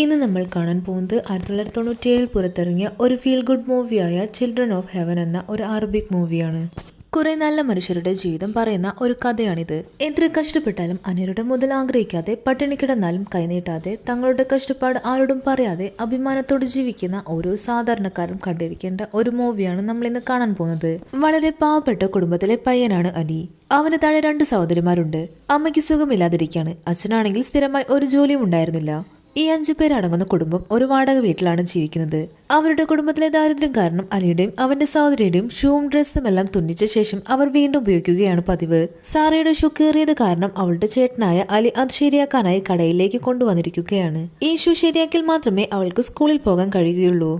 ഇന്ന് നമ്മൾ കാണാൻ പോകുന്നത് 1997 പുറത്തിറങ്ങിയ ഒരു ഫീൽ ഗുഡ് മൂവിയായ ചിൽഡ്രൻ ഓഫ് ഹെവൻ എന്ന ഒരു അറബിക് മൂവിയാണ്. കുറെ നല്ല മനുഷ്യരുടെ ജീവിതം പറയുന്ന ഒരു കഥയാണിത്. എത്ര കഷ്ടപ്പെട്ടാലും അന്യരുടെ മുതൽ ആഗ്രഹിക്കാതെ, പട്ടിണി കിടന്നാലും കൈനീട്ടാതെ, തങ്ങളുടെ കഷ്ടപ്പാട് ആരോടും പറയാതെ അഭിമാനത്തോടെ ജീവിക്കുന്ന ഓരോ സാധാരണക്കാരും കണ്ടിരിക്കേണ്ട ഒരു മൂവിയാണ് നമ്മൾ ഇന്ന് കാണാൻ പോകുന്നത്. വളരെ പാവപ്പെട്ട കുടുംബത്തിലെ പയ്യനാണ് അലി. അവന് താഴെ 2 സഹോദരിമാരുണ്ട്. അമ്മയ്ക്ക് സുഖമില്ലാതിരിക്കാണ്. അച്ഛനാണെങ്കിൽ സ്ഥിരമായി ഒരു ജോലിയും ഉണ്ടായിരുന്നില്ല. ഈ 5 പേരടങ്ങുന്ന കുടുംബം ഒരു വാടക വീട്ടിലാണ് ജീവിക്കുന്നത്. അവരുടെ കുടുംബത്തിലെ ദാരിദ്ര്യം കാരണം അലിയുടെയും അവന്റെ സഹോദരിയുടെയും ഷൂവും ഡ്രസ്സും എല്ലാം തുന്നിച്ച ശേഷം അവർ വീണ്ടും ഉപയോഗിക്കുകയാണ് പതിവ്. സാറയുടെ ഷൂ കീറിയത് കാരണം അവളുടെ ചേട്ടനായ അലി അത് ശരിയാക്കാനായി കടയിലേക്ക് കൊണ്ടുവന്നിരിക്കുകയാണ്. ഈ ഷൂ ശരിയാക്കിയാൽ മാത്രമേ അവൾക്ക് സ്കൂളിൽ പോകാൻ കഴിയുകയുള്ളൂ.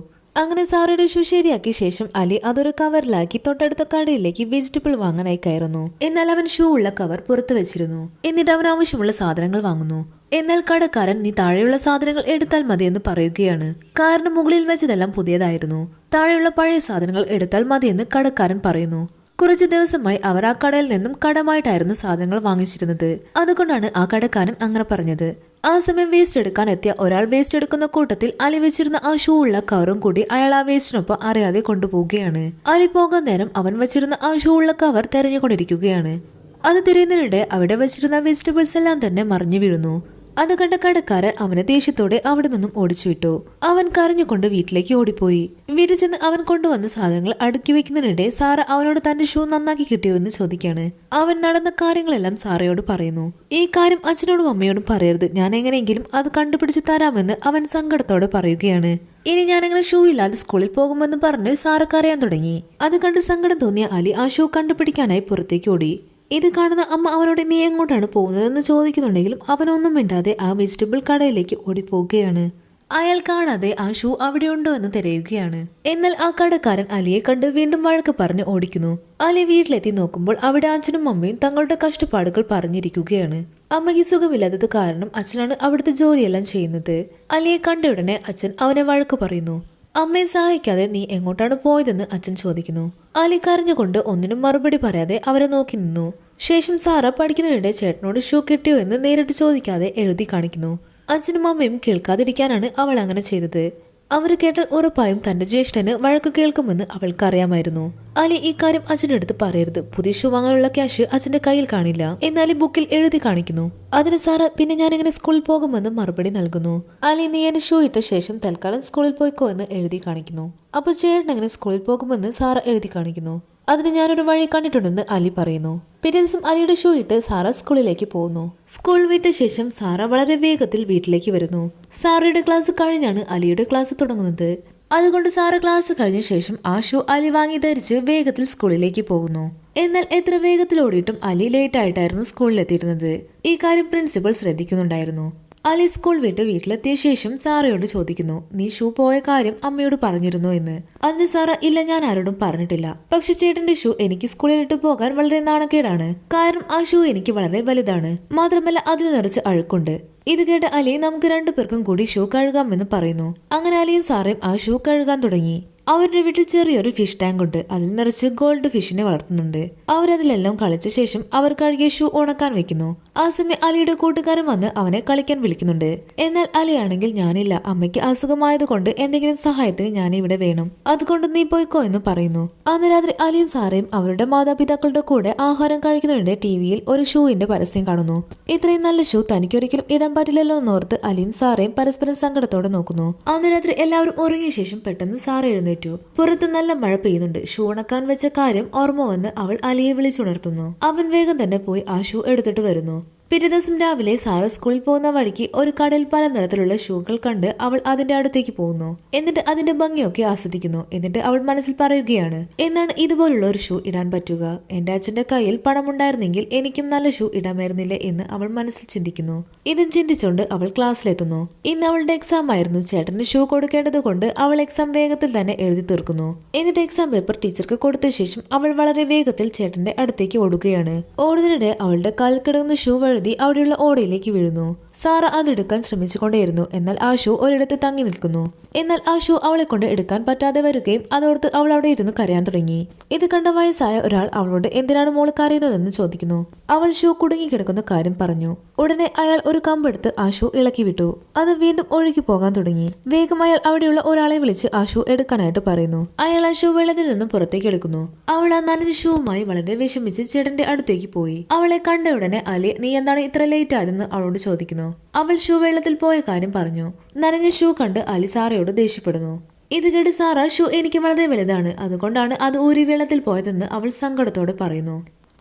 അങ്ങനെ സാറയുടെ ഷൂ ശരിയാക്കിയ ശേഷം അലി അതൊരു കവറിലാക്കി തൊട്ടടുത്ത കടയിലേക്ക് വെജിറ്റബിൾ വാങ്ങാനായി കയറുന്നു. എന്നാൽ അവൻ ഷൂ ഉള്ള കവർ പുറത്തു വെച്ചിരുന്നു. എന്നിട്ട് അവൻ ആവശ്യമുള്ള സാധനങ്ങൾ വാങ്ങുന്നു. എന്നാൽ കടക്കാരൻ നീ താഴെയുള്ള സാധനങ്ങൾ എടുത്താൽ മതിയെന്ന് പറയുകയാണ്. കാരണം മുകളിൽ വെച്ചതെല്ലാം പുതിയതായിരുന്നു. താഴെയുള്ള പഴയ സാധനങ്ങൾ എടുത്താൽ മതിയെന്ന് കടക്കാരൻ പറയുന്നു. കുറച്ചു ദിവസമായി അവർ ആ കടയിൽ നിന്നും കടമായിട്ടായിരുന്നു സാധനങ്ങൾ വാങ്ങിച്ചിരുന്നത്. അതുകൊണ്ടാണ് ആ കടക്കാരൻ അങ്ങനെ പറഞ്ഞത്. ആ സമയം വേസ്റ്റ് എടുക്കാൻ എത്തിയ ഒരാൾ വേസ്റ്റ് എടുക്കുന്ന കൂട്ടത്തിൽ അലി വെച്ചിരുന്ന ആ ഷൂ ഉള്ള കവറും കൂടി അയാൾ ആ വേസ്റ്റിനൊപ്പം അറിയാതെ കൊണ്ടുപോവുകയാണ്. അലി പോകാൻ നേരം അവൻ വെച്ചിരുന്ന ആ ഷൂ ഉള്ള കവർ തെരഞ്ഞുകൊണ്ടിരിക്കുകയാണ്. അത് തിരയുന്നതിനിടെ അവിടെ വെച്ചിരുന്ന വെജിറ്റബിൾസ് എല്ലാം തന്നെ മറിഞ്ഞു വീഴുന്നു. അത് കണ്ട കടക്കാരൻ അവനെ ദേഷ്യത്തോടെ അവിടെ നിന്നും ഓടിച്ചുവിട്ടു. അവൻ കരഞ്ഞുകൊണ്ട് വീട്ടിലേക്ക് ഓടിപ്പോയി. വീട്ടിൽ ചെന്ന് അവൻ കൊണ്ടുവന്ന സാധനങ്ങൾ അടുക്കി വെക്കുന്നതിനിടെ സാറ അവനോട് തന്റെ ഷൂ നന്നാക്കി കിട്ടിയോ എന്ന് ചോദിക്കാണ്. അവൻ നടന്ന കാര്യങ്ങളെല്ലാം സാറയോട് പറയുന്നു. ഈ കാര്യം അച്ഛനോടും അമ്മയോടും പറയരുത്, ഞാൻ എങ്ങനെയെങ്കിലും അത് കണ്ടുപിടിച്ചു തരാമെന്ന് അവൻ സങ്കടത്തോടെ പറയുകയാണ്. ഇനി ഞാനെങ്ങനെ ഷൂ ഇല്ലാതെ സ്കൂളിൽ പോകുമെന്ന് പറഞ്ഞ് സാറ കരയാൻ തുടങ്ങി. അത് കണ്ട് സങ്കടം തോന്നിയ അലി ആ ഷൂ കണ്ടുപിടിക്കാനായി പുറത്തേക്ക് ഓടി. ഇത് കാണുന്ന അമ്മ അവനോട് നീ എങ്ങോട്ടാണ് പോകുന്നതെന്ന് ചോദിക്കുന്നുണ്ടെങ്കിലും അവനൊന്നും മിണ്ടാതെ ആ വെജിറ്റബിൾ കടയിലേക്ക് ഓടിപ്പോവുകയാണ്. അയാൾ കാണാതെ ആ ഷൂ അവിടെ ഉണ്ടോ എന്ന് തിരയുകയാണ്. എന്നാൽ ആ കടക്കാരൻ അലിയെ കണ്ട് വീണ്ടും വഴക്ക് പറഞ്ഞ് ഓടിക്കുന്നു. അലി വീട്ടിലെത്തി നോക്കുമ്പോൾ അവിടെ അച്ഛനും അമ്മയും തങ്ങളുടെ കഷ്ടപ്പാടുകൾ പറഞ്ഞിരിക്കുകയാണ്. അമ്മയ്ക്ക് സുഖമില്ലാത്തത് കാരണം അച്ഛനാണ് അവിടുത്തെ ജോലിയെല്ലാം ചെയ്യുന്നത്. അലിയെ കണ്ട ഉടനെ അച്ഛൻ അവനെ വഴക്ക് പറയുന്നു. അമ്മയെ സഹായിക്കാതെ നീ എങ്ങോട്ടാണ് പോയതെന്ന് അച്ഛൻ ചോദിക്കുന്നു. അലി കരഞ്ഞുകൊണ്ട് ഒന്നിനും മറുപടി പറയാതെ അവരെ നോക്കി നിന്നു. ശേഷം സാറ പഠിക്കുന്നതിനിടെ ചേട്ടനോട് ഷൂ കിട്ടിയോ എന്ന് നേരിട്ട് ചോദിക്കാതെ എഴുതി കാണിക്കുന്നു. അച്ഛനും അമ്മയും കേൾക്കാതിരിക്കാനാണ് അവൾ അങ്ങനെ ചെയ്തത്. അവർ കേട്ടാൽ ഉറപ്പായും തന്റെ ജ്യേഷ്ഠന് വഴക്ക് കേൾക്കുമെന്ന് അവൾക്കറിയാമായിരുന്നു. അലി ഇക്കാര്യം അച്ഛൻ്റെ അടുത്ത് പറയരുത്. പുതിയ ഷൂ വാങ്ങാനുള്ള ക്യാഷ് അച്ഛന്റെ കയ്യിൽ കാണില്ല എന്നാലും ബുക്കിൽ എഴുതി കാണിക്കുന്നു. അതിന് സാറ് പിന്നെ ഞാനിങ്ങനെ സ്കൂളിൽ പോകുമെന്ന് മറുപടി നൽകുന്നു. അലി നീ എന്റെ ഷൂ ഇട്ട ശേഷം തൽക്കാലം സ്കൂളിൽ പോയിക്കോ എന്ന് എഴുതി കാണിക്കുന്നു. അപ്പോൾ ചേട്ടൻ എങ്ങനെ സ്കൂളിൽ പോകുമെന്ന് സാറ എഴുതി കാണിക്കുന്നു. അതിന് ഞാനൊരു വഴി കണ്ടിട്ടുണ്ടെന്ന് അലി പറയുന്നു. പിറ്റേ ദിവസം അലിയുടെ ഷൂ ഇട്ട് സാറ സ്കൂളിലേക്ക് പോകുന്നു. സ്കൂൾ വിട്ട ശേഷം സാറ വളരെ വേഗത്തിൽ വീട്ടിലേക്ക് വരുന്നു. സാറയുടെ ക്ലാസ് കഴിഞ്ഞാണ് അലിയുടെ ക്ലാസ് തുടങ്ങുന്നത്. അതുകൊണ്ട് സാറ ക്ലാസ് കഴിഞ്ഞ ശേഷം ആ ഷൂ അലി വാങ്ങി ധരിച്ച് വേഗത്തിൽ സ്കൂളിലേക്ക് പോകുന്നു. എന്നാൽ എത്ര വേഗത്തിൽ ഓടിയിട്ടും അലി ലേറ്റ് ആയിട്ടായിരുന്നു സ്കൂളിലെത്തിയിരുന്നത്. ഈ കാര്യം പ്രിൻസിപ്പൽ ശ്രദ്ധിക്കുന്നുണ്ടായിരുന്നു. അലി സ്കൂൾ വിട്ട് വീട്ടിലെത്തിയ ശേഷം സാറയോട് ചോദിക്കുന്നു, നീ ഷൂ പോയ കാര്യം അമ്മയോട് പറഞ്ഞിരുന്നോ എന്ന്. അതിന് സാറ ഇല്ല, ഞാൻ ആരോടും പറഞ്ഞിട്ടില്ല. പക്ഷെ ചേട്ടന്റെ ഷൂ എനിക്ക് സ്കൂളിലിട്ട് പോകാൻ വളരെ നാണക്കേടാണ്. കാരണം ആ ഷൂ എനിക്ക് വളരെ വലുതാണ്. മാത്രമല്ല അതിൽ നിറച്ച് അഴുക്കുണ്ട്. ഇത് കേട്ട് അലി നമുക്ക് 2 പേർക്കും കൂടി ഷൂ കഴുകാമെന്ന് പറയുന്നു. അങ്ങനെ അലിയും സാറയും ആ ഷൂ കഴുകാൻ തുടങ്ങി. അവരുടെ വീട്ടിൽ ചെറിയൊരു ഫിഷ് ടാങ്ക് ഉണ്ട്. അതിൽ നിറച്ച് ഗോൾഡ് ഫിഷിനെ വളർത്തുന്നുണ്ട്. അവരതിലെല്ലാം കളിച്ച ശേഷം അവർ കഴുകിയ ഷൂ ഉണക്കാൻ വെക്കുന്നു. ആ സമയം അലിയുടെ കൂട്ടുകാരൻ വന്ന് അവനെ കളിക്കാൻ വിളിക്കുന്നുണ്ട്. എന്നാൽ അലിയാണെങ്കിൽ ഞാനില്ല, അമ്മയ്ക്ക് അസുഖമായതുകൊണ്ട് എന്തെങ്കിലും സഹായത്തിന് ഞാൻ ഇവിടെ വേണം, അതുകൊണ്ട് നീ പോയിക്കോ എന്ന് പറയുന്നു. അന്ന് രാത്രി അലിയും സാറയും അവരുടെ മാതാപിതാക്കളുടെ കൂടെ ആഹാരം കഴിക്കുന്നതിനിടെ ടിവിയിൽ ഒരു ഷൂവിന്റെ പരസ്യം കാണുന്നു. ഇത്രയും നല്ല ഷൂ തനിക്കൊരിക്കലും ഇടാൻ പറ്റില്ലല്ലോ എന്നോർത്ത് അലിയും സാറയും പരസ്പരം സങ്കടത്തോടെ നോക്കുന്നു. അന്ന് രാത്രി എല്ലാവരും ഉറങ്ങിയ ശേഷം പെട്ടെന്ന് സാറ എഴുന്നേറ്റു. പുറത്ത് നല്ല മഴ പെയ്യുന്നുണ്ട്. ഷൂ ഉണക്കാൻ വെച്ച കാര്യം ഓർമ്മ വന്ന് അവൾ അലിയെ വിളിച്ചുണർത്തുന്നു. അവൻ വേഗം തന്നെ പോയി ആ ഷൂ എടുത്തിട്ട് വരുന്നു. പിറ്റേ ദിവസം രാവിലെ സാറ സ്കൂളിൽ പോകുന്ന വഴിക്ക് ഒരു കടയിൽ പല നിറത്തിലുള്ള ഷൂകൾ കണ്ട് അവൾ അതിന്റെ അടുത്തേക്ക് പോകുന്നു. എന്നിട്ട് അതിന്റെ ഭംഗിയൊക്കെ ആസ്വദിക്കുന്നു. എന്നിട്ട് അവൾ മനസ്സിൽ പറയുകയാണ്, എന്നാണ് ഇതുപോലുള്ള ഒരു ഷൂ ഇടാൻ പറ്റുക? എന്റെ അച്ഛന്റെ കയ്യിൽ പണമുണ്ടായിരുന്നെങ്കിൽ എനിക്കും നല്ല ഷൂ ഇടാമായിരുന്നില്ലേ എന്ന് അവൾ മനസ്സിൽ ചിന്തിക്കുന്നു. ഇതും ചിന്തിച്ചുകൊണ്ട് അവൾ ക്ലാസ്സിലെത്തുന്നു. ഇന്ന് അവളുടെ എക്സാം ആയിരുന്നു. ചേട്ടന് ഷൂ കൊടുക്കേണ്ടത് കൊണ്ട് അവൾ എക്സാം വേഗത്തിൽ തന്നെ എഴുതി തീർക്കുന്നു. എന്നിട്ട് എക്സാം പേപ്പർ ടീച്ചർക്ക് കൊടുത്ത ശേഷം അവൾ വളരെ വേഗത്തിൽ ചേട്ടന്റെ അടുത്തേക്ക് ഓടുകയാണ്. ഓടുന്നതിനിടെ അവളുടെ കാലിൽ കിടക്കുന്ന ഷൂ വഴുതി അവിടെയുള്ള ഓടയിലേക്ക് വീഴുന്നു. സാറ അതെടുക്കാൻ ശ്രമിച്ചുകൊണ്ടേയിരുന്നു. എന്നാൽ ആ ഷൂ ഒരിടത്ത് തങ്ങി നിൽക്കുന്നു. എന്നാൽ ആ ഷൂ അവളെ കൊണ്ട് എടുക്കാൻ പറ്റാതെ വരികയും അതോർത്ത് അവൾ അവിടെ ഇരുന്ന് കരയാൻ തുടങ്ങി. ഇത് കണ്ട വയസ്സായ ഒരാൾ അവളോട് എന്തിനാണ് മോള് കരയുന്നതെന്ന് ചോദിക്കുന്നു. അവൾ ഷൂ കുടുങ്ങിക്കിടക്കുന്ന കാര്യം പറഞ്ഞു. ഉടനെ അയാൾ ഒരു കമ്പെടുത്ത് ആ ഷൂ ഇളക്കി വിട്ടു. അത് വീണ്ടും ഒഴുകി പോകാൻ തുടങ്ങി. വേഗം അയാൾ അവിടെയുള്ള ഒരാളെ വിളിച്ച് ആ ഷൂ എടുക്കാനായിട്ട് പറയുന്നു. അയാൾ ആ ഷൂ വെള്ളത്തിൽ നിന്നും പുറത്തേക്ക് എടുക്കുന്നു. അവൾ ആ നനഞ്ഞ ഷൂവുമായി വളരെ വിഷമിച്ച് ചേട്ടന്റെ അടുത്തേക്ക് പോയി. അവളെ കണ്ട ഉടനെ അലി നീ എന്താണ് ഇത്ര ലേറ്റ് ആയതെന്ന് അവളോട് ചോദിക്കുന്നു. അവൾ ഷൂ വെള്ളത്തിൽ പോയ കാര്യം പറഞ്ഞു. നനഞ്ഞ ഷൂ കണ്ട് അലി സാറയോട് ദേഷ്യപ്പെടുന്നു. ഇത് കേട്ട് സാറ ഷൂ എനിക്ക് വളരെ വലുതാണ്, അതുകൊണ്ടാണ് അത് ഊരി വെള്ളത്തിൽ പോയതെന്ന് അവൾ സങ്കടത്തോടെ പറയുന്നു.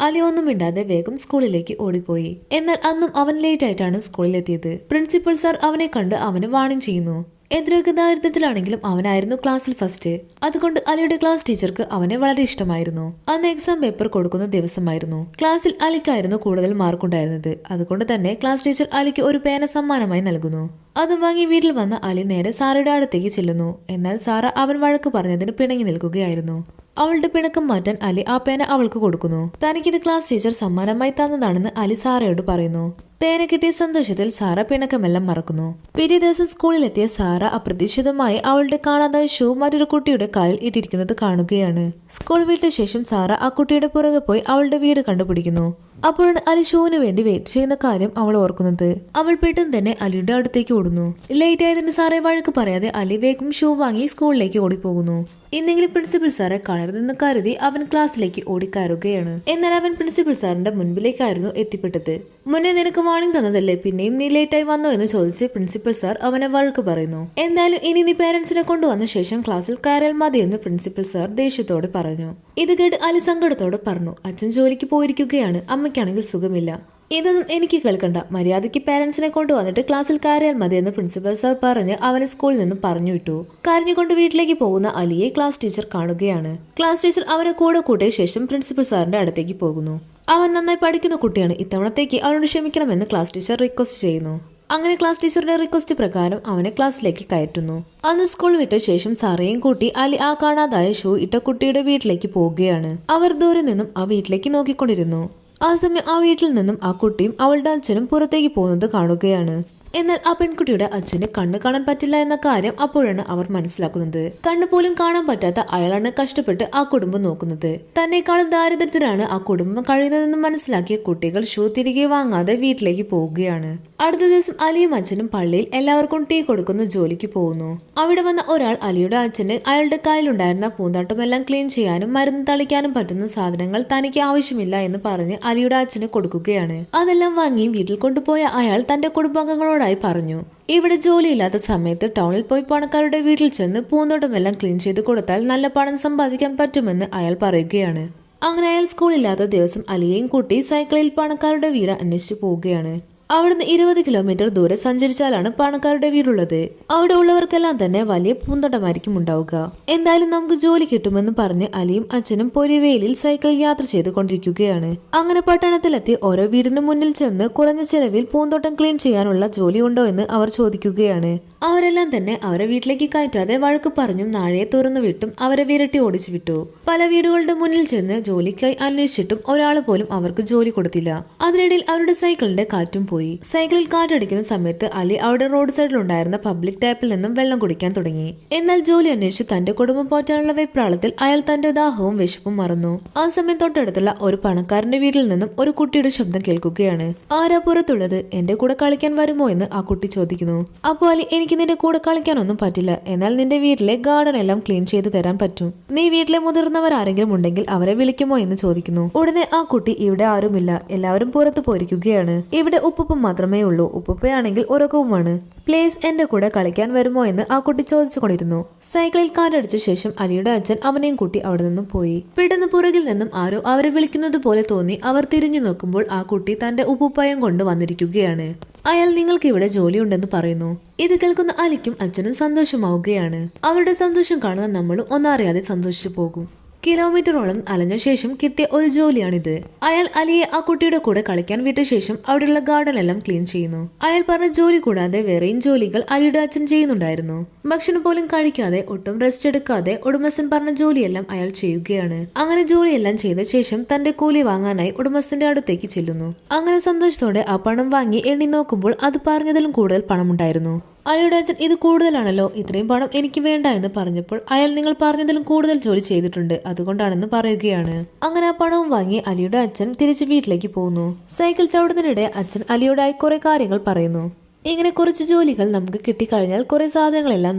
അലി ഒന്നും മിണ്ടാതെ വേഗം സ്കൂളിലേക്ക് ഓടിപ്പോയി. എന്നാൽ അന്നും അവൻ ലേറ്റ് ആയിട്ടാണ് സ്കൂളിലെത്തിയത്. പ്രിൻസിപ്പൽ സാർ അവനെ കണ്ട് അവന് വാണിംഗ് ചെയ്യുന്നു. എത്രയൊക്കെ ദാരിദ്ര്യത്തിലാണെങ്കിലും അവനായിരുന്നു ക്ലാസ്സിൽ ഫസ്റ്റ്. അതുകൊണ്ട് അലിയുടെ ക്ലാസ് ടീച്ചർക്ക് അവനെ വളരെ ഇഷ്ടമായിരുന്നു. അന്ന് എക്സാം പേപ്പർ കൊടുക്കുന്ന ദിവസമായിരുന്നു. ക്ലാസ്സിൽ അലിക്കായിരുന്നു കൂടുതൽ മാർക്കുണ്ടായിരുന്നത്. അതുകൊണ്ട് തന്നെ ക്ലാസ് ടീച്ചർ അലിക്ക് ഒരു പേന സമ്മാനമായി നൽകുന്നു. അത് വാങ്ങി വീട്ടിൽ വന്ന അലി നേരെ സാറയുടെ അടുത്തേക്ക് ചെല്ലുന്നു. എന്നാൽ സാറ അവൻ വഴക്ക് പറഞ്ഞതിന് പിണങ്ങി നിൽക്കുകയായിരുന്നു. അവളുടെ പിണക്കം മാറ്റാൻ അലി ആ പേന അവൾക്ക് കൊടുക്കുന്നു. തനിക്കിത് ക്ലാസ് ടീച്ചർ സമ്മാനമായി തന്നതാണെന്ന് അലി സാറയോട് പറയുന്നു. പേന കിട്ടിയ സന്തോഷത്തിൽ സാറ പിണക്കമെല്ലാം മറക്കുന്നു. പിറ്റേ ദിവസം സ്കൂളിലെത്തിയ സാറ അപ്രതീക്ഷിതമായി അവളുടെ കാണാതായ ഷൂ മറ്റൊരു കുട്ടിയുടെ കാലിൽ ഇട്ടിരിക്കുന്നത് കാണുകയാണ്. സ്കൂൾ വിട്ട ശേഷം സാറ ആ കുട്ടിയുടെ പുറകെ പോയി അവളുടെ വീട് കണ്ടുപിടിക്കുന്നു. അപ്പോഴാണ് അലി ഷൂവിന് വേണ്ടി വെയിറ്റ് ചെയ്യുന്ന കാര്യം അവൾ ഓർക്കുന്നത്. അവൾ പെട്ടെന്ന് തന്നെ അലിയുടെ അടുത്തേക്ക് ഓടുന്നു. ലേറ്റ് ആയതിന് സാറെ വഴക്ക് പറയാതെ അലി വേഗം ഷൂ വാങ്ങി സ്കൂളിലേക്ക് ഓടിപ്പോകുന്നു. ഇന്നെങ്കിലും പ്രിൻസിപ്പൽ സാറെ കാണരുതെന്ന് കരുതി അവൻ ക്ലാസ്സിലേക്ക് ഓടിക്കയറുകയാണ്. എന്നാൽ അവൻ പ്രിൻസിപ്പൽ സാറിന്റെ മുൻപിലേക്കായിരുന്നു എത്തിപ്പെട്ടത്. മുന്നേ നിനക്ക് വാണിംഗ് തന്നതല്ലേ, പിന്നെയും നീ ലേറ്റായി വന്നോ എന്ന് ചോദിച്ച് പ്രിൻസിപ്പൽ സാർ അവനെ വഴക്ക് പറയുന്നു. എന്തായാലും ഇനി നീ പേരൻസിനെ കൊണ്ടുവന്ന ശേഷം ക്ലാസ്സിൽ കയറിയാൽ മതിയെന്ന് പ്രിൻസിപ്പൽ സാർ ദേഷ്യത്തോടെ പറഞ്ഞു. ഇത് കേട്ട് അലി സങ്കടത്തോടെ പറഞ്ഞു. അച്ഛൻ ജോലിക്ക് പോയിരിക്കുകയാണ്, അമ്മയ്ക്കാണെങ്കിൽ സുഖമില്ല. ഇതൊന്നും എനിക്ക് കേൾക്കണ്ട, മര്യാദയ്ക്ക് പേരൻസിനെ കൊണ്ടുവന്നിട്ട് ക്ലാസ്സിൽ കയറിയാൽ മതിയെന്ന് പ്രിൻസിപ്പൽ സാർ പറഞ്ഞ് അവനെ സ്കൂളിൽ നിന്നും പറഞ്ഞു വിട്ടു. കരഞ്ഞുകൊണ്ട് വീട്ടിലേക്ക് പോകുന്ന അലിയെ ക്ലാസ് ടീച്ചർ കാണുകയാണ്. ക്ലാസ് ടീച്ചർ അവനെ കൂടെ കൂട്ടിയ ശേഷം പ്രിൻസിപ്പൽ സാറിന്റെ അടുത്തേക്ക് പോകുന്നു. അവൻ നന്നായി പഠിക്കുന്ന കുട്ടിയാണ്, ഇത്തവണത്തേക്ക് അവനോട് ക്ഷമിക്കണമെന്ന് ക്ലാസ് ടീച്ചർ റിക്വസ്റ്റ് ചെയ്യുന്നു. അങ്ങനെ ക്ലാസ് ടീച്ചറുടെ റിക്വസ്റ്റ് പ്രകാരം അവനെ ക്ലാസ്സിലേക്ക് കയറ്റുന്നു. അന്ന് സ്കൂൾ വിട്ട ശേഷം സാറേയും കൂട്ടി അലി ആ കാണാതായ ഷൂ ഇട്ട കുട്ടിയുടെ വീട്ടിലേക്ക് പോവുകയാണ്. അവർ ദൂരെ നിന്നും ആ വീട്ടിലേക്ക് നോക്കിക്കൊണ്ടിരുന്നു. ആ സമയം ആ വീട്ടിൽ നിന്നും ആ കുട്ടിയും അവളുടെ അച്ഛനും പുറത്തേക്ക് പോകുന്നത് കാണുകയാണ്. എന്നാൽ ആ പെൺകുട്ടിയുടെ അച്ഛന് കണ്ണ് കാണാൻ പറ്റില്ല എന്ന കാര്യം അപ്പോഴാണ് അവർ മനസ്സിലാക്കുന്നത്. കണ്ണു പോലും കാണാൻ പറ്റാത്ത അയാളാണ് കഷ്ടപ്പെട്ട് ആ കുടുംബം നോക്കുന്നത്. തന്നെക്കാളും ദാരിദ്ര്യത്തിലാണ് ആ കുടുംബം കഴിയുന്നതെന്ന് മനസ്സിലാക്കിയ കുട്ടികൾ ഷൂ തിരികെ വാങ്ങാതെ വീട്ടിലേക്ക് പോവുകയാണ്. അടുത്ത ദിവസം അലിയും അച്ഛനും പള്ളിയിൽ എല്ലാവർക്കും ടീ കൊടുക്കുന്ന ജോലിക്ക് പോകുന്നു. അവിടെ വന്ന ഒരാൾ അലിയുടെ അച്ഛന് അയാളുടെ കയ്യിലുണ്ടായിരുന്ന പൂന്തോട്ടമെല്ലാം ക്ലീൻ ചെയ്യാനും മരുന്ന് തളിക്കാനും പറ്റുന്ന സാധനങ്ങൾ തനിക്ക് ആവശ്യമില്ല എന്ന് പറഞ്ഞ് അലിയുടെ അച്ഛന് കൊടുക്കുകയാണ്. അതെല്ലാം വാങ്ങി വീട്ടിൽ കൊണ്ടുപോയ അയാൾ തന്റെ കുടുംബാംഗങ്ങളോട് പറഞ്ഞു. ഇവിടെ ജോലിയില്ലാത്ത സമയത്ത് ടൗണിൽ പോയി പണക്കാരുടെ വീട്ടിൽ ചെന്ന് പൂന്തോട്ടമെല്ലാം ക്ലീൻ ചെയ്ത് കൊടുത്താൽ നല്ല പണം സമ്പാദിക്കാൻ പറ്റുമെന്ന് അയാൾ പറയുകയാണ്. അങ്ങനെ അയാൾ സ്കൂളില്ലാത്ത ദിവസം അലിയെയും കൂട്ടി സൈക്കിളിൽ പണക്കാരുടെ വീട് അന്വേഷിച്ചു പോവുകയാണ്. അവിടുന്ന് 20 കിലോമീറ്റർ ദൂരെ സഞ്ചരിച്ചാലാണ് പണക്കാരുടെ വീടുള്ളത്. അവിടെ ഉള്ളവർക്കെല്ലാം തന്നെ വലിയ പൂന്തോട്ടമായിരിക്കും ഉണ്ടാവുക. എന്തായാലും നമുക്ക് ജോലി കിട്ടുമെന്ന് പറഞ്ഞ് അലിയും അച്ഛനും പൊരിവെയിലിൽ സൈക്കിൾ യാത്ര ചെയ്ത് കൊണ്ടിരിക്കുകയാണ്. അങ്ങനെ പട്ടണത്തിലെത്തി ഓരോ വീടിന് മുന്നിൽ ചെന്ന് കുറഞ്ഞ ചെലവിൽ പൂന്തോട്ടം ക്ലീൻ ചെയ്യാനുള്ള ജോലി ഉണ്ടോ എന്ന് അവർ ചോദിക്കുകയാണ്. അവരെല്ലാം തന്നെ അവരെ വീട്ടിലേക്ക് കയറ്റാതെ വഴക്ക് പറഞ്ഞും നാഴയെ തുറന്നു വിട്ടും അവരെ വിരട്ടി ഓടിച്ചു വിട്ടു. പല വീടുകളുടെ മുന്നിൽ ചെന്ന് ജോലിക്കായി അന്വേഷിച്ചിട്ടും ഒരാൾ പോലും അവർക്ക് ജോലി കൊടുത്തില്ല. അതിനിടയിൽ അവരുടെ സൈക്കിളിന്റെ കാറ്റും പോയി. സൈക്കിളിൽ കാറ്റടിക്കുന്ന സമയത്ത് അലി അവിടെ റോഡ് സൈഡിൽ ഉണ്ടായിരുന്ന പബ്ലിക് ടാപ്പിൽ നിന്നും വെള്ളം കുടിക്കാൻ തുടങ്ങി. എന്നാൽ ജോലി അന്വേഷിച്ച് തന്റെ കുടുംബം പോറ്റാനുള്ള വെപ്രാളത്തിൽ അയാൾ തന്റെ ദാഹവും വിശപ്പും മറന്നു. ആ സമയം തൊട്ടടുത്തുള്ള ഒരു പണക്കാരന്റെ വീട്ടിൽ നിന്നും ഒരു കുട്ടിയുടെ ശബ്ദം കേൾക്കുകയാണ്. ആരാ പുറത്തുള്ളത്, എന്റെ കൂടെ കളിക്കാൻ വരുമോ എന്ന് ആ കുട്ടി ചോദിക്കുന്നു. അപ്പോൾ അലി എനിക്ക് നിന്റെ കൂടെ കളിക്കാനൊന്നും പറ്റില്ല, എന്നാൽ നിന്റെ വീട്ടിലെ ഗാർഡൻ എല്ലാം ക്ലീൻ ചെയ്ത് തരാൻ പറ്റും. നീ വീട്ടിലെ മുതിർന്നവർ ആരെങ്കിലും ഉണ്ടെങ്കിൽ അവരെ വിളിക്കുമോ എന്ന് ചോദിക്കുന്നു. ഉടനെ ആ കുട്ടി ഇവിടെ ആരുമില്ല, എല്ലാവരും പുറത്തു പോയിരിക്കുകയാണ്. ഇവിടെ ഉപ്പുപ്പ മാത്രമേ ഉള്ളൂ, ഉപ്പുപ്പയാണെങ്കിൽ ഉറക്കവുമാണ്. പ്ലീസ് എന്റെ കൂടെ കളിക്കാൻ വരുമോ എന്ന് ആ കുട്ടി ചോദിച്ചുകൊണ്ടിരുന്നു. സൈക്കിളിൽ കാറ്റടിച്ച ശേഷം അലിയുടെ അച്ഛൻ അവനെയും കൂട്ടി അവിടെ നിന്നും പോയി. പെട്ടെന്ന് പുറകിൽ നിന്നും ആരോ അവരെ വിളിക്കുന്നത് പോലെ തോന്നി. അവർ തിരിഞ്ഞു നോക്കുമ്പോൾ ആ കുട്ടി തന്റെ ഉപ്പുപ്പായം കൊണ്ട് വന്നിരിക്കുകയാണ്. അയാൾ നിങ്ങൾക്ക് ഇവിടെ ജോലിയുണ്ടെന്ന് പറയുന്നു. ഇത് കേൾക്കുന്ന അലിക്കും അച്ഛനും സന്തോഷമാവുകയാണ്. അവരുടെ സന്തോഷം കാണുന്ന നമ്മളും ഒന്നറിയാതെ സന്തോഷിച്ചു പോകും. കിലോമീറ്ററോളം അലഞ്ഞ ശേഷം കിട്ടിയ ഒരു ജോലിയാണിത്. അയാൾ അലിയെ ആ കുട്ടിയുടെ കൂടെ കളിക്കാൻ വിട്ട ശേഷം അവിടെയുള്ള ഗാർഡൻ എല്ലാം ക്ലീൻ ചെയ്യുന്നു. അയാൾ പറഞ്ഞ ജോലി കൂടാതെ വേറെയും ജോലികൾ അലിയുടെ അച്ഛൻ ചെയ്യുന്നുണ്ടായിരുന്നു. ഭക്ഷണം പോലും കഴിക്കാതെ ഒട്ടും റെസ്റ്റ് എടുക്കാതെ ഉടമസ്ഥൻ പറഞ്ഞ ജോലിയെല്ലാം അയാൾ ചെയ്യുകയാണ്. അങ്ങനെ ജോലിയെല്ലാം ചെയ്ത ശേഷം തന്റെ കൂലി വാങ്ങാനായി ഉടമസ്ഥന്റെ അടുത്തേക്ക് ചെല്ലുന്നു. അങ്ങനെ സന്തോഷത്തോടെ ആ പണം വാങ്ങി എണ്ണി നോക്കുമ്പോൾ അത് പറഞ്ഞതിലും കൂടുതൽ പണമുണ്ടായിരുന്നു. അലിയുടെ അച്ഛൻ ഇത് കൂടുതലാണല്ലോ, ഇത്രയും പണം എനിക്ക് വേണ്ട എന്ന് പറഞ്ഞപ്പോൾ അയാൾ നിങ്ങൾ പറഞ്ഞതിലും കൂടുതൽ ജോലി ചെയ്തിട്ടുണ്ട്, അതുകൊണ്ടാണെന്ന് പറയുകയാണ്. അങ്ങനെ ആ പണവും വാങ്ങി അലിയുടെ അച്ഛൻ തിരിച്ച് വീട്ടിലേക്ക് പോകുന്നു. സൈക്കിൾ ചവിടുന്നതിനിടെ അച്ഛൻ അലിയോടായി കുറെ കാര്യങ്ങൾ പറയുന്നു. ഇങ്ങനെ കുറച്ച് ജോലികൾ നമുക്ക് കിട്ടിക്കഴിഞ്ഞാൽ കുറെ സാധനങ്ങളെല്ലാം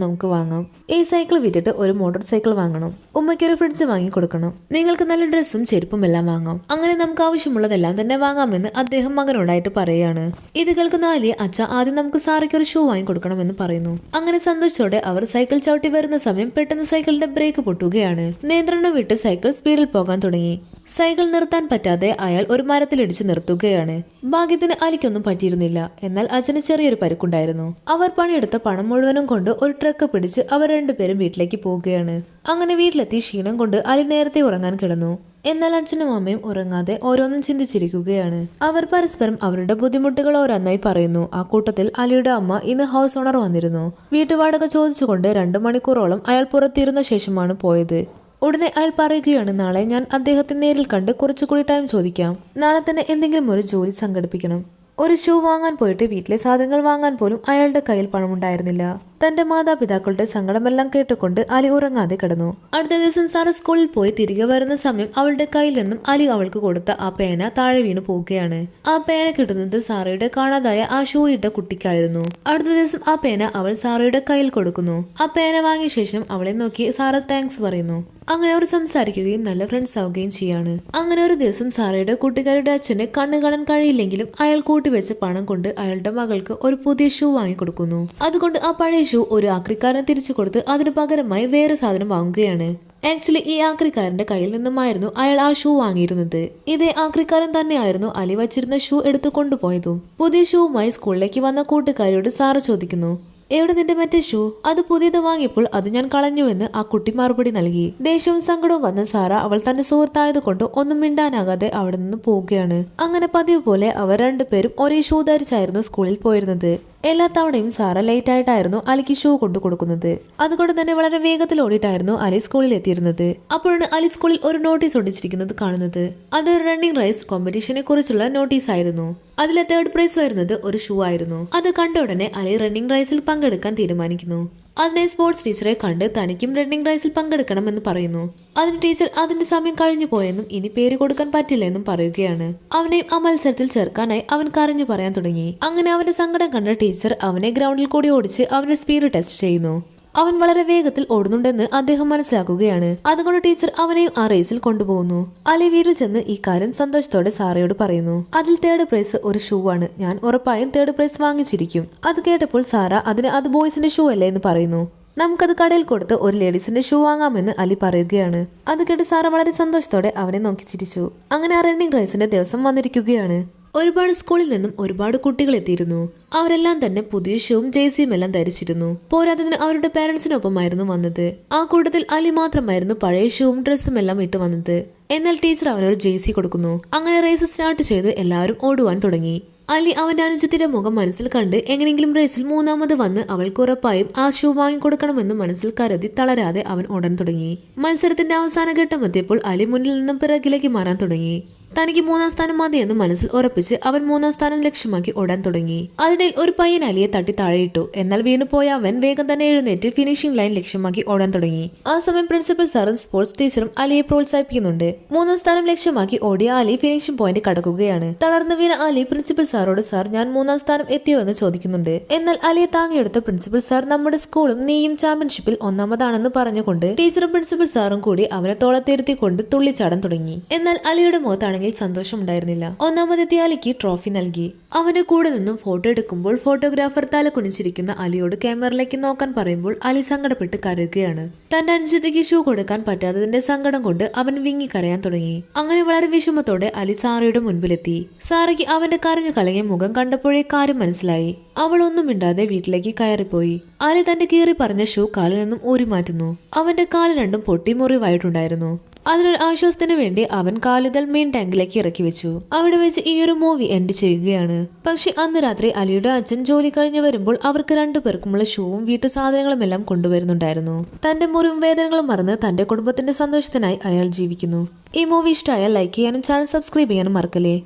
നമുക്ക് വാങ്ങാം. ഈ സൈക്കിൾ വിറ്റിട്ട് ഒരു മോട്ടോർ സൈക്കിൾ വാങ്ങണം, ഉമ്മയ്ക്കൊരു ഫ്രിഡ്ജ് വാങ്ങി കൊടുക്കണം, നിങ്ങൾക്ക് നല്ല ഡ്രസ്സും ചെരുപ്പും എല്ലാം വാങ്ങാം. അങ്ങനെ നമുക്ക് ആവശ്യമുള്ളതെല്ലാം തന്നെ വാങ്ങാമെന്ന് അദ്ദേഹം മകനോടായിട്ട് പറയുകയാണ്. ഇത് കേൾക്കുന്ന അലി അച്ഛ ആദ്യം നമുക്ക് സാറയ്ക്ക് ഒരു ഷൂ വാങ്ങി കൊടുക്കണമെന്ന് പറയുന്നു. അങ്ങനെ സന്തോഷത്തോടെ അവർ സൈക്കിൾ ചവിട്ടി വരുന്ന സമയം പെട്ടെന്ന് സൈക്കിളിന്റെ ബ്രേക്ക് പൊട്ടുകയാണ്. നിയന്ത്രണം വിട്ട് സൈക്കിൾ സ്പീഡിൽ പോകാൻ തുടങ്ങി. സൈക്കിൾ നിർത്താൻ പറ്റാതെ അയാൾ ഒരു മരത്തിലിടിച്ച് നിർത്തുകയാണ്. ഭാഗ്യത്തിന് അലിക്കൊന്നും പറ്റിയിരുന്നില്ല. എന്നാൽ അച്ഛന് ചെറിയൊരു പരുക്കുണ്ടായിരുന്നു. അവർ പണിയെടുത്ത പണം മുഴുവനും കൊണ്ട് ഒരു ട്രക്ക് പിടിച്ച് അവർ രണ്ടുപേരും വീട്ടിലേക്ക് പോവുകയാണ്. അങ്ങനെ വീട്ടിലെത്തി ക്ഷീണം കൊണ്ട് അലി നേരത്തെ ഉറങ്ങാൻ കിടന്നു. എന്നാൽ അച്ഛനും അമ്മയും ഉറങ്ങാതെ ഓരോന്നും ചിന്തിച്ചിരിക്കുകയാണ്. അവർ പരസ്പരം അവരുടെ ബുദ്ധിമുട്ടുകൾ ഓരോന്നായി പറയുന്നു. ആ കൂട്ടത്തിൽ അലിയുടെ അമ്മ ഇന്ന് ഹൗസ് ഓണർ വന്നിരുന്നു. വീട്ടുവാടക ചോദിച്ചുകൊണ്ട് 2 മണിക്കൂറോളം അയാൾ പുറത്തിരുന്ന ശേഷമാണ് പോയത്. ഉടനെ അയാൾ പറയുകയാണ്, നാളെ ഞാൻ അദ്ദേഹത്തെ നേരിൽ കണ്ട് കുറച്ചുകൂടി ടൈം ചോദിക്കാം. നാളെ തന്നെ എന്തെങ്കിലും ഒരു ജോലി സംഘടിപ്പിക്കണം. ഒരു ഷൂ വാങ്ങാൻ പോയിട്ട് വീട്ടിലെ സാധനങ്ങൾ വാങ്ങാൻ പോലും അയാളുടെ കയ്യിൽ പണമുണ്ടായിരുന്നില്ല. തന്റെ മാതാപിതാക്കളുടെ സങ്കടമെല്ലാം കേട്ടുകൊണ്ട് അലി ഉറങ്ങാതെ കിടന്നു. അടുത്ത ദിവസം സാറ് സ്കൂളിൽ പോയി തിരികെ വരുന്ന സമയം അവളുടെ കയ്യിൽ നിന്നും അലി അവൾക്ക് കൊടുത്ത ആ പേന താഴെ വീണു പോവുകയാണ്. ആ പേന കിട്ടുന്നത് സാറയുടെ കാണാതായ ആ ഷൂ ഇട്ട കുട്ടിക്കായിരുന്നു. അടുത്ത ദിവസം ആ പേന അവൾ സാറയുടെ കയ്യിൽ കൊടുക്കുന്നു. ആ പേന വാങ്ങിയ ശേഷം അവളെ നോക്കി സാറ് താങ്ക്സ് പറയുന്നു. അങ്ങനെ അവർ സംസാരിക്കുകയും നല്ല ഫ്രണ്ട്സ് ആവുകയും ചെയ്യാണ്. അങ്ങനെ ഒരു ദിവസം സാറയുടെ കൂട്ടുകാരുടെ അച്ഛന് കണ്ണു കാണാൻ കഴിയില്ലെങ്കിലും അയാൾ കൂട്ടിവെച്ച പണം കൊണ്ട് അയാളുടെ മകൾക്ക് ഒരു പുതിയ ഷൂ വാങ്ങിക്കൊടുക്കുന്നു. അതുകൊണ്ട് ആ പഴയ ഷൂ ഒരു ആക്രിക്കാരന് തിരിച്ചു കൊടുത്ത് അതിന് പകരമായി വേറെ സാധനം വാങ്ങുകയാണ്. ആക്ച്വലി ഈ ആക്രിക്കാരന്റെ കയ്യിൽ നിന്നുമായിരുന്നു അയാൾ ആ ഷൂ വാങ്ങിയിരുന്നത്. ഇതേ ആക്രിക്കാരൻ തന്നെയായിരുന്നു അലി വച്ചിരുന്ന ഷൂ എടുത്തു കൊണ്ടുപോയതും. പുതിയ ഷൂവുമായി സ്കൂളിലേക്ക് വന്ന കൂട്ടുകാരിയോട് സാറ് ചോദിക്കുന്നു, എവിടെ നിന്റെ മറ്റേ ഷൂ? അത് പുതിയത് വാങ്ങിയപ്പോൾ അത് ഞാൻ കളഞ്ഞുവെന്ന് ആ കുട്ടി മറുപടി നൽകി. ദേഷ്യവും സങ്കടവും വന്ന സാറ അവൾ തന്റെ സുഹൃത്തായത് കൊണ്ട് ഒന്നും മിണ്ടാനാകാതെ അവിടെ നിന്ന് പോവുകയാണ്. അങ്ങനെ പതിവ് പോലെ അവർ രണ്ടുപേരും ഒരേ ഷൂ ധരിച്ചായിരുന്നു സ്കൂളിൽ പോയിരുന്നത്. എല്ലാ തവണയും സാറ ലേറ്റ് ആയിട്ടായിരുന്നു അലിക്ക് ഷൂ കൊണ്ടു കൊടുക്കുന്നത്. അതുകൊണ്ട് തന്നെ വളരെ വേഗത്തിൽ ഓടിയിട്ടായിരുന്നു അലി സ്കൂളിൽ എത്തിയിരുന്നത്. അപ്പോഴാണ് അലി സ്കൂളിൽ ഒരു നോട്ടീസ് ഒട്ടിച്ചിരിക്കുന്നത് കാണുന്നത്. അതൊരു റണ്ണിംഗ് റേസ് കോമ്പറ്റീഷനെ കുറിച്ചുള്ള നോട്ടീസ് ആയിരുന്നു. അതിലെ 3rd പ്രൈസ് വരുന്നത് ഒരു ഷൂ ആയിരുന്നു. അത് കണ്ട ഉടനെ അലി റണ്ണിംഗ് റേസിൽ പങ്കെടുക്കാൻ തീരുമാനിക്കുന്നു. അതിനെ സ്പോർട്സ് ടീച്ചറെ കണ്ട് തനിക്കും റണ്ണിംഗ് റേസിൽ പങ്കെടുക്കണമെന്ന് പറയുന്നു. അതിന് ടീച്ചർ അതിന്റെ സമയം കഴിഞ്ഞു പോയെന്നും ഇനി പേര് കൊടുക്കാൻ പറ്റില്ലെന്നും പറയുകയാണ്. അവനെയും ആ മത്സരത്തിൽ ചേർക്കാനായി അവൻ കരഞ്ഞു പറയാൻ തുടങ്ങി. അങ്ങനെ അവന്റെ സങ്കടം കണ്ട ടീച്ചർ അവനെ ഗ്രൗണ്ടിൽ കൂടി ഓടിച്ച് അവന്റെ സ്പീഡ് ടെസ്റ്റ് ചെയ്യുന്നു. അവൻ വളരെ വേഗത്തിൽ ഓടുന്നുണ്ടെന്ന് അദ്ദേഹം മനസ്സിലാക്കുകയാണ്. അതുകൊണ്ട് ടീച്ചർ അവനെയും ആ റേസിൽ കൊണ്ടുപോകുന്നു. അലി വീട്ടിൽ ചെന്ന് ഈ കാര്യം സന്തോഷത്തോടെ സാറയോട് പറയുന്നു. അതിൽ 3rd പ്രൈസ് ഒരു ഷൂ ആണ്. ഞാൻ ഉറപ്പായും 3rd പ്രൈസ് വാങ്ങിച്ചിരിക്കും. അത് കേട്ടപ്പോൾ സാറ അത് ബോയ്സിന്റെ ഷൂ അല്ലേ എന്ന് പറയുന്നു. നമുക്കത് കടയിൽ കൊടുത്ത് ഒരു ലേഡീസിന്റെ ഷൂ വാങ്ങാമെന്ന് അലി പറയുകയാണ്. അത് കേട്ട് സാറ വളരെ സന്തോഷത്തോടെ അവനെ നോക്കി ചിരിച്ചു. അങ്ങനെ ആ റണ്ണിംഗ് റേസിന്റെ ദിവസം വന്നിരിക്കുകയാണ്. ഒരുപാട് സ്കൂളിൽ നിന്നും ഒരുപാട് കുട്ടികൾ എത്തിയിരുന്നു. അവരെല്ലാം തന്നെ പുതിയ ഷൂവും ജേഴ്സിയും എല്ലാം ധരിച്ചിരുന്നു. പോരാത്തതിന് അവരുടെ പേരൻസിനൊപ്പമായിരുന്നു വന്നത്. ആ കൂട്ടത്തിൽ അലി മാത്രമായിരുന്നു പഴയ ഷൂവും ഡ്രസ്സും എല്ലാം ഇട്ട് വന്നത്. എന്നാൽ ടീച്ചർ അവനൊരു ജേഴ്സി കൊടുക്കുന്നു. അങ്ങനെ റേസ് സ്റ്റാർട്ട് ചെയ്ത് എല്ലാവരും ഓടുവാൻ തുടങ്ങി. അലി അവന്റെ അനുജത്തിന്റെ മുഖം മനസ്സിൽ കണ്ട് എങ്ങനെയെങ്കിലും റേസിൽ 3ാമത് വന്ന് അവൾക്ക് ഉറപ്പായും ആ ഷൂ വാങ്ങിക്കൊടുക്കണമെന്ന് മനസ്സിൽ കരുതി തളരാതെ അവൻ ഓടാൻ തുടങ്ങി. മത്സരത്തിന്റെ അവസാന ഘട്ടം എത്തിയപ്പോൾ അലി മുന്നിൽ നിന്നും പിറകിലേക്ക് മാറാൻ തുടങ്ങി. തനിക്ക് 3ാം സ്ഥാനം മതിയെന്ന് മനസ്സിൽ ഉറപ്പിച്ച് അവൻ 3ാം സ്ഥാനം ലക്ഷ്യമാക്കി ഓടാൻ തുടങ്ങി. അതിനിടയിൽ ഒരു പയ്യൻ അലിയെ തട്ടി താഴെയിട്ടു. എന്നാൽ വീണുപോയ അവൻ വേഗം തന്നെ എഴുന്നേറ്റ് ഫിനിഷിംഗ് ലൈൻ ലക്ഷ്യമാക്കി ഓടാൻ തുടങ്ങി. ആ സമയം പ്രിൻസിപ്പൽ സാറും സ്പോർട്സ് ടീച്ചറും അലിയെ പ്രോത്സാഹിപ്പിക്കുന്നുണ്ട്. 3ാം സ്ഥാനം ലക്ഷ്യമാക്കി ഓടിയ അലി ഫിനിഷിംഗ് പോയിന്റ് കടക്കുകയാണ്. തളർന്നു വീണ അലി പ്രിൻസിപ്പൽ സാറോട് സാർ ഞാൻ 3ാം സ്ഥാനം എത്തിയോ എന്ന് ചോദിക്കുന്നുണ്ട്. എന്നാൽ അലിയെ താങ്ങിയെടുത്ത പ്രിൻസിപ്പൽ സാർ നമ്മുടെ സ്കൂളും നീയും ചാമ്പ്യൻഷിപ്പിൽ 1ാമതാണെന്ന് പറഞ്ഞുകൊണ്ട് ടീച്ചറും പ്രിൻസിപ്പൽ സാറും കൂടി അവനെ തോളത്തിരുത്തിക്കൊണ്ട് തുള്ളിച്ചാടാൻ തുടങ്ങി. എന്നാൽ അലിയുടെ മുഖത്താണെങ്കിൽ സന്തോഷമുണ്ടായിരുന്നില്ല. 1ാമതെത്തിയ അലിക്ക് ട്രോഫി നൽകി. അവന്റെ കൂടെ നിന്നും ഫോട്ടോ എടുക്കുമ്പോൾ ഫോട്ടോഗ്രാഫർ തല കുനിച്ചിരിക്കുന്ന അലിയോട് ക്യാമറയിലേക്ക് നോക്കാൻ പറയുമ്പോൾ അലി സങ്കടപ്പെട്ട് കരയുകയാണ്. തന്റെ അനുജത്തിക്ക് ഷൂ കൊടുക്കാൻ പറ്റാത്തതിന്റെ സങ്കടം കൊണ്ട് അവൻ വിങ്ങി കരയാൻ തുടങ്ങി. അങ്ങനെ വളരെ വിഷമത്തോടെ അലി സാറയുടെ മുൻപിലെത്തി. സാറയ്ക്ക് അവന്റെ കരഞ്ഞു കലങ്ങിയ മുഖം കണ്ടപ്പോഴേ കാര്യം മനസ്സിലായി. അവൾ ഒന്നും മിണ്ടാതെ വീട്ടിലേക്ക് കയറിപ്പോയി. അലി തന്റെ കീറി പറഞ്ഞ ഷൂ കാലിൽ നിന്നും ഊരി മാറ്റുന്നു. അവന്റെ കാല് രണ്ടും പൊട്ടി മുറിവായിട്ടുണ്ടായിരുന്നു. അതിനൊരു ആശ്വാസത്തിന് വേണ്ടി അവൻ കാലുകൾ മെയിൻ ടാങ്കിലേക്ക് ഇറക്കി വെച്ചു. അവിടെ വെച്ച് ഈ ഒരു മൂവി എൻഡ് ചെയ്യുകയാണ്. പക്ഷെ അന്ന് രാത്രി അലിയുടെ അച്ഛൻ ജോലി കഴിഞ്ഞ് വരുമ്പോൾ അവർക്ക് രണ്ടുപേർക്കുമുള്ള ഷൂവും വീട്ടു സാധനങ്ങളും എല്ലാം കൊണ്ടുവരുന്നുണ്ടായിരുന്നു. തന്റെ മുറിവും വേദനകളും മറന്ന് തന്റെ കുടുംബത്തിന്റെ സന്തോഷത്തിനായി അയാൾ ജീവിക്കുന്നു. ഈ മൂവി ഇഷ്ടമായാൽ ലൈക്ക് ചെയ്യാനും ചാനൽ സബ്സ്ക്രൈബ് ചെയ്യാനും മറക്കല്ലേ.